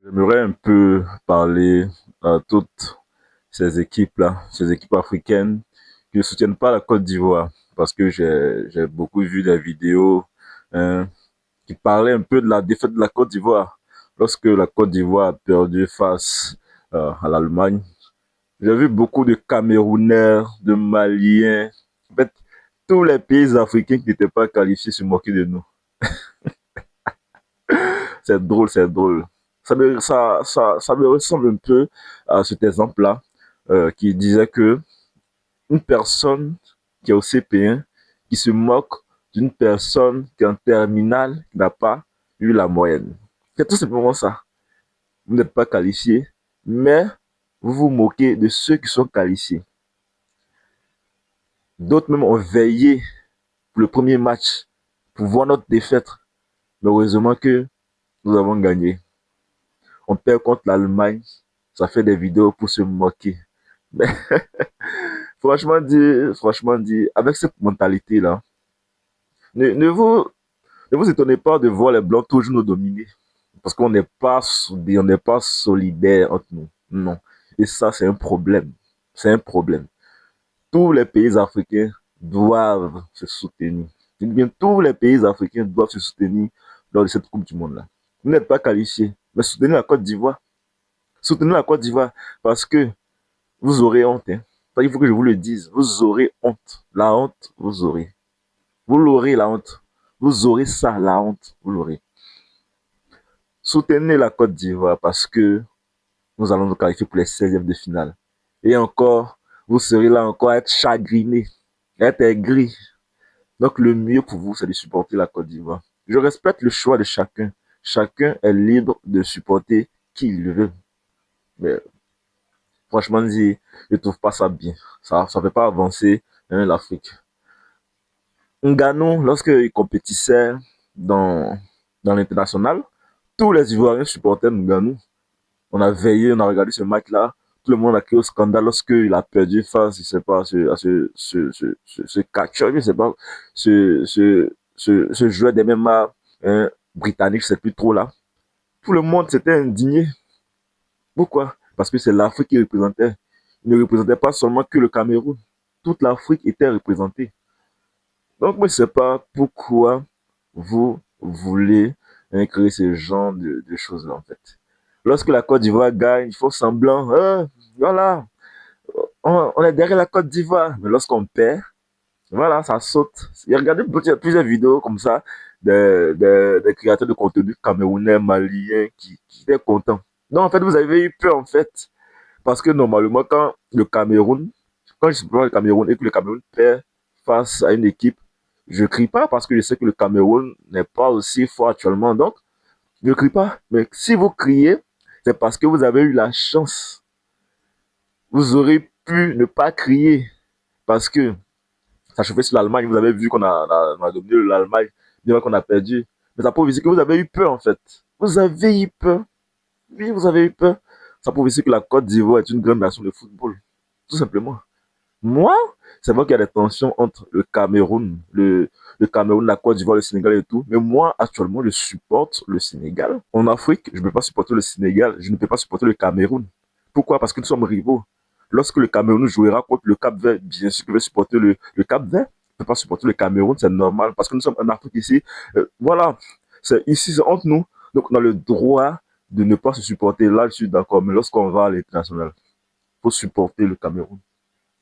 J'aimerais un peu parler à toutes ces équipes-là, ces équipes africaines qui ne soutiennent pas la Côte d'Ivoire, parce que j'ai beaucoup vu des vidéos hein, qui parlaient un peu de la défaite de la Côte d'Ivoire lorsque la Côte d'Ivoire a perdu face à l'Allemagne. J'ai vu beaucoup de Camerounais, de Maliens, en fait, tous les pays africains qui n'étaient pas qualifiés se moquaient de nous. C'est drôle, c'est drôle. Ça me ressemble un peu à cet exemple-là qui disait que une personne qui est au CP1 qui se moque d'une personne qui est en terminale qui n'a pas eu la moyenne. C'est tout simplement ça. Vous n'êtes pas qualifié, mais vous vous moquez de ceux qui sont qualifiés. D'autres même ont veillé pour le premier match pour voir notre défaite. Mais heureusement que nous avons gagné. On perd contre l'Allemagne, ça fait des vidéos pour se moquer. Mais franchement dit, avec cette mentalité-là, ne, ne, vous, ne vous étonnez pas de voir les Blancs toujours nous dominer. Parce qu'on n'est pas soudés, on n'est pas solidaires entre nous. Non. Et ça, c'est un problème. C'est un problème. Tous les pays africains doivent se soutenir. Je dis bien, tous les pays africains doivent se soutenir lors de cette Coupe du Monde-là. Vous n'êtes pas qualifiés, mais soutenez la Côte d'Ivoire. Soutenez la Côte d'Ivoire parce que vous aurez honte. Hein. Il faut que je vous le dise. Vous aurez honte. La honte, vous aurez. Vous l'aurez, la honte. Vous aurez ça, la honte. Vous l'aurez. Soutenez la Côte d'Ivoire parce que nous allons nous qualifier pour les 16e de finale. Et encore, vous serez là encore à être chagriné, à être aigri. Donc le mieux pour vous, c'est de supporter la Côte d'Ivoire. Je respecte le choix de chacun. Chacun est libre de supporter qui il veut. Mais franchement dit, je trouve pas ça bien. Ça fait pas avancer l'Afrique. Ngannou, lorsqu'il compétissait dans, dans l'international, tous les Ivoiriens supportaient Ngannou. On a veillé, on a regardé ce match-là. Tout le monde a créé au scandale lorsqu'il a perdu face, je sais pas, ce catcheur, je sais pas, ce joueur des MMA britannique, je sais plus trop là. Tout le monde s'était indigné. Pourquoi? Parce que c'est l'Afrique qui représentait. Il ne représentait pas seulement que le Cameroun. Toute l'Afrique était représentée. Donc, moi, je ne sais pas pourquoi vous voulez créer ce genre de choses-là, en fait. Lorsque la Côte d'Ivoire gagne, il faut semblant, voilà, on est derrière la Côte d'Ivoire. Mais lorsqu'on perd, voilà, ça saute. J'ai regardé plusieurs vidéos comme ça des créateurs de contenu camerounais, maliens qui étaient contents. Donc, en fait, vous avez eu peur, en fait. Parce que normalement, quand je supporte le Cameroun et que le Cameroun perd face à une équipe, je crie pas parce que je sais que le Cameroun n'est pas aussi fort actuellement. Donc, je crie pas. Mais si vous criez, c'est parce que vous avez eu la chance. Vous aurez pu ne pas crier parce que ça chauffait sur l'Allemagne. Vous avez vu qu'on a dominé l'Allemagne, bien qu'on a perdu. Mais ça prouve ici que vous avez eu peur en fait. Vous avez eu peur. Oui, vous avez eu peur. Ça prouve ici que la Côte d'Ivoire est une grande nation de football. Tout simplement. Moi, c'est vrai qu'il y a des tensions entre le Cameroun, la Côte d'Ivoire, le Sénégal et tout. Mais moi, actuellement, je supporte le Sénégal. En Afrique, je ne peux pas supporter le Sénégal. Je ne peux pas supporter le Cameroun. Pourquoi? Parce que nous sommes rivaux. Lorsque le Cameroun jouera contre le Cap-Vert, bien sûr que je vais supporter le Cap-Vert. Je ne peux pas supporter le Cameroun, c'est normal. Parce que nous sommes en Afrique ici. Voilà. Ici, c'est entre nous. Donc, on a le droit de ne pas se supporter. Là, je suis d'accord. Mais lorsqu'on va à l'international, il faut supporter le Cameroun.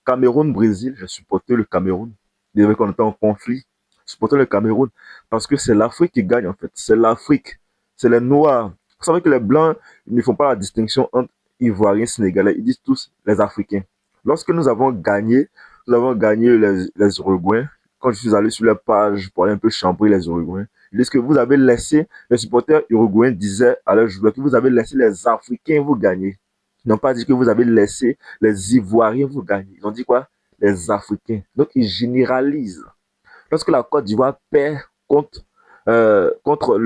Cameroun-Brésil, j'ai supporté le Cameroun. Dès qu'on était en conflit, supporter le Cameroun. Parce que c'est l'Afrique qui gagne, en fait. C'est l'Afrique. C'est les Noirs. Vous savez que les Blancs, ils ne font pas la distinction entre Ivoiriens et Sénégalais. Ils disent tous les Africains. Lorsque nous avons gagné les Uruguayens. Quand je suis allé sur leur page pour aller un peu chambrer les Uruguayens, ils disent que vous avez laissé, les supporters uruguayens disaient à leurs joueurs que vous avez laissé les Africains vous gagner. Ils n'ont pas dit que vous avez laissé les Ivoiriens vous gagner. Ils ont dit quoi? Les Africains. Donc, ils généralisent. Lorsque la Côte d'Ivoire perd contre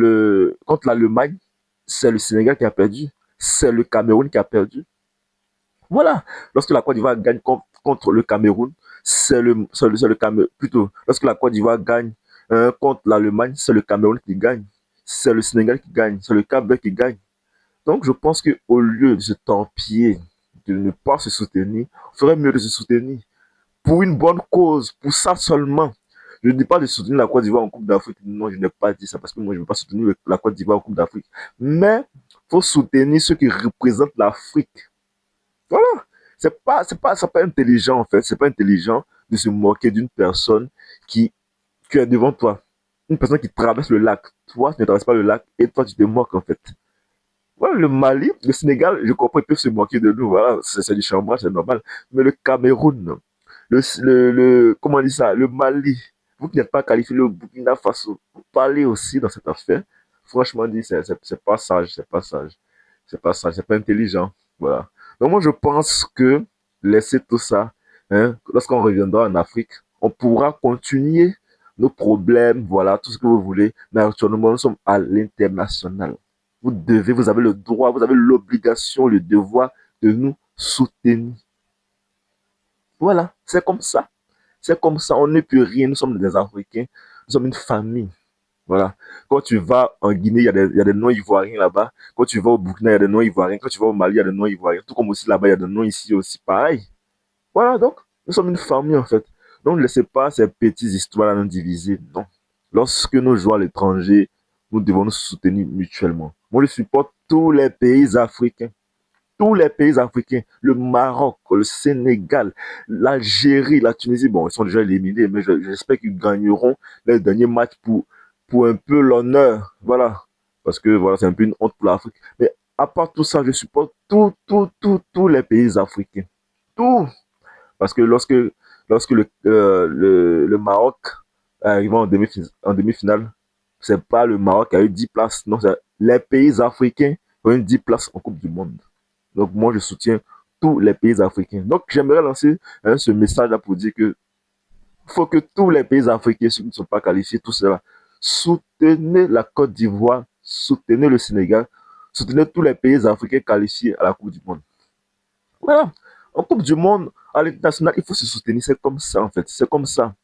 l'Allemagne, c'est le Sénégal qui a perdu. C'est le Cameroun qui a perdu. Voilà. Lorsque la Côte d'Ivoire gagne contre le Cameroun, c'est le Cameroun. Plutôt, lorsque la Côte d'Ivoire gagne contre l'Allemagne, c'est le Cameroun qui gagne. C'est le Sénégal qui gagne. C'est le Cap-Vert qui gagne. Donc, je pense qu'au lieu de se torpiller, de ne pas se soutenir, il ferait mieux de se soutenir pour une bonne cause, pour ça seulement. Je ne dis pas de soutenir la Côte d'Ivoire en Coupe d'Afrique. Non, je n'ai pas dit ça parce que moi, je ne veux pas soutenir la Côte d'Ivoire en Coupe d'Afrique. Mais il faut soutenir ceux qui représentent l'Afrique. Voilà. C'est pas intelligent, en fait. C'est pas intelligent de se moquer d'une personne qui, qui est devant toi. Une personne qui traverse le lac. Toi, tu ne traverses pas le lac et toi, tu te moques, en fait. Voilà, le Mali, le Sénégal, je comprends, ils peuvent se moquer de nous. Voilà, c'est du chambrage, c'est normal. Mais le Cameroun, comment on dit ça, le Mali, vous qui n'êtes pas qualifié, le Burkina Faso, vous parlez aussi dans cette affaire. Franchement dit, c'est pas sage, c'est pas sage. C'est pas sage, c'est pas intelligent. Voilà. Donc moi, je pense que laisser tout ça, hein, lorsqu'on reviendra en Afrique, on pourra continuer nos problèmes, voilà, tout ce que vous voulez. Mais actuellement, nous sommes à l'international. Vous devez, vous avez le droit, vous avez l'obligation, le devoir de nous soutenir. Voilà, c'est comme ça. C'est comme ça, on n'est plus rien, nous sommes des Africains, nous sommes une famille. Voilà. Quand tu vas en Guinée, il y a des noms ivoiriens là-bas. Quand tu vas au Burkina, il y a des noms ivoiriens. Quand tu vas au Mali, il y a des noms ivoiriens. Tout comme aussi là-bas, il y a des noms ici aussi. Pareil. Voilà, donc, nous sommes une famille en fait. Donc, ne laissez pas ces petites histoires nous diviser. Non. Lorsque nous jouons à l'étranger, nous devons nous soutenir mutuellement. Moi, je supporte tous les pays africains. Tous les pays africains, le Maroc, le Sénégal, l'Algérie, la Tunisie, bon, ils sont déjà éliminés, mais j'espère qu'ils gagneront les derniers matchs pour un peu l'honneur. Voilà. Parce que voilà, c'est un peu une honte pour l'Afrique. Mais à part tout ça, je supporte tous les pays africains. Tout. Parce que lorsque le Maroc arrive en demi-finale, c'est pas le Maroc qui a eu 10 places, non, c'est les pays africains qui ont eu 10 places en Coupe du Monde. Donc moi, je soutiens tous les pays africains. Donc j'aimerais lancer ce message-là pour dire que faut que tous les pays africains, ceux qui ne sont pas qualifiés, tout cela, soutenez la Côte d'Ivoire, soutenez le Sénégal, soutenez tous les pays africains qualifiés à la Coupe du Monde. Voilà. En Coupe du Monde, à l'international, il faut se soutenir. C'est comme ça, en fait. C'est comme ça.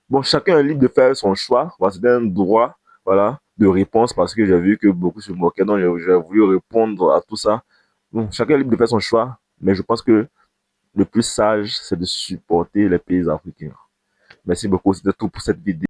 Bon, chacun est libre de faire son choix. Voilà, c'est un droit, voilà, de réponse parce que j'ai vu que beaucoup se moquaient. Donc, j'ai voulu répondre à tout ça. Bon, chacun est libre de faire son choix. Mais je pense que le plus sage, c'est de supporter les pays africains. Merci beaucoup. C'était tout pour cette vidéo.